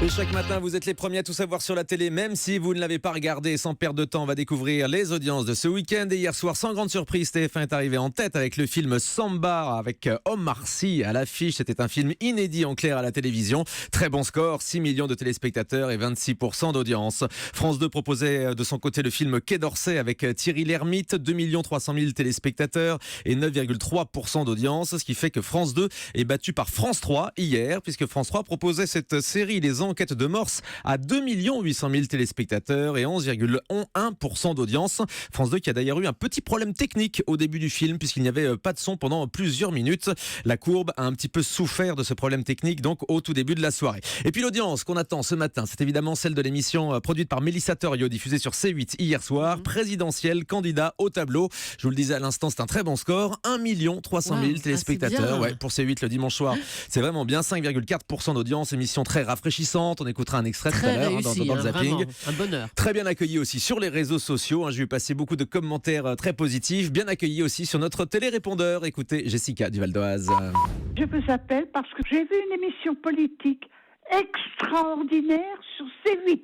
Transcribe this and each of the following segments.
Et chaque matin, vous êtes les premiers à tout savoir sur la télé, même si vous ne l'avez pas regardé. Sans perdre de temps, on va découvrir les audiences de ce week-end. Et hier soir, sans grande surprise, TF1 est arrivé en tête avec le film Samba avec Omar Sy à l'affiche. C'était un film inédit en clair à la télévision. Très bon score, 6 millions de téléspectateurs et 26% d'audience. France 2 proposait de son côté le film Quai d'Orsay avec Thierry Lhermitte, 2 300 000 téléspectateurs et 9,3% d'audience. Ce qui fait que France 2 est battu par France 3 hier, puisque France 3 proposait cette série Les Enquêtes de Morse à 2 800 000 téléspectateurs et 11,1% d'audience. France 2 qui a d'ailleurs eu un petit problème technique au début du film puisqu'il n'y avait pas de son pendant plusieurs minutes. La courbe a un petit peu souffert de ce problème technique donc au tout début de la soirée. Et puis l'audience qu'on attend ce matin, c'est évidemment celle de l'émission produite par Mélissa Torio, diffusée sur C8 hier soir, présidentielle, candidat au tableau. Je vous le disais à l'instant, c'est un très bon score, 1 300 000 téléspectateurs pour C8 le dimanche soir. C'est vraiment bien, 5,4% d'audience, émission très rafraîchissante. On écoutera un extrait tout à l'heure dans le zapping. Vraiment, un bonheur. Très bien accueilli aussi sur les réseaux sociaux. J'ai vu passer beaucoup de commentaires très positifs. Bien accueilli aussi sur notre télérépondeur. Écoutez Jessica du Val d'Oise. Je vous appelle parce que j'ai vu une émission politique extraordinaire sur C8.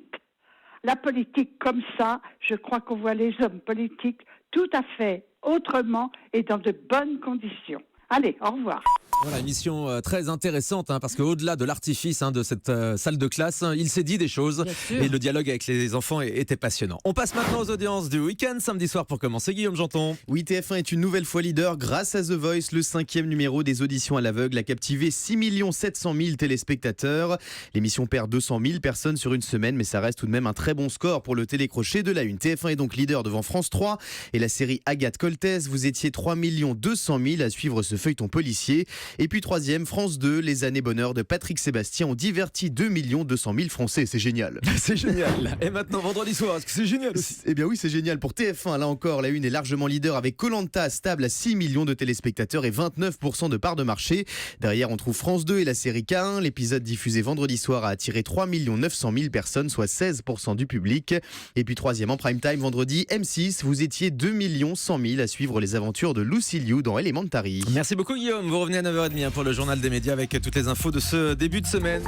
La politique comme ça, je crois qu'on voit les hommes politiques tout à fait autrement et dans de bonnes conditions. Allez, au revoir. Voilà, émission très intéressante parce qu'au-delà de l'artifice de cette salle de classe, il s'est dit des choses et le dialogue avec les enfants était passionnant. On passe maintenant aux audiences du week-end, samedi soir pour commencer. Guillaume Janton. Oui, TF1 est une nouvelle fois leader grâce à The Voice. Le 5e numéro des auditions à l'aveugle a captivé 6 700 000 téléspectateurs. L'émission perd 200 000 personnes sur une semaine, mais ça reste tout de même un très bon score pour le télécrochet de la une. TF1 est donc leader devant France 3 et la série Agathe Coltès. Vous étiez 3 200 000 à suivre ce feuilleton policier. Et puis troisième, France 2, les années bonheur de Patrick Sébastien ont diverti 2 200 000 Français. C'est génial. C'est génial. Et maintenant, vendredi soir, est-ce que c'est génial aussi? Eh bien oui, c'est génial. Pour TF1, là encore, la une est largement leader avec Koh-Lanta stable à 6 millions de téléspectateurs et 29% de part de marché. Derrière, on trouve France 2 et la série K1. L'épisode diffusé vendredi soir a attiré 3 900 000 personnes, soit 16% du public. Et puis troisième en prime time, vendredi, M6, vous étiez 2 100 000 à suivre les aventures de Lucy Liu dans Elementary. Merci beaucoup Guillaume. Vous revenez à 9h30 pour le journal des médias avec toutes les infos de ce début de semaine.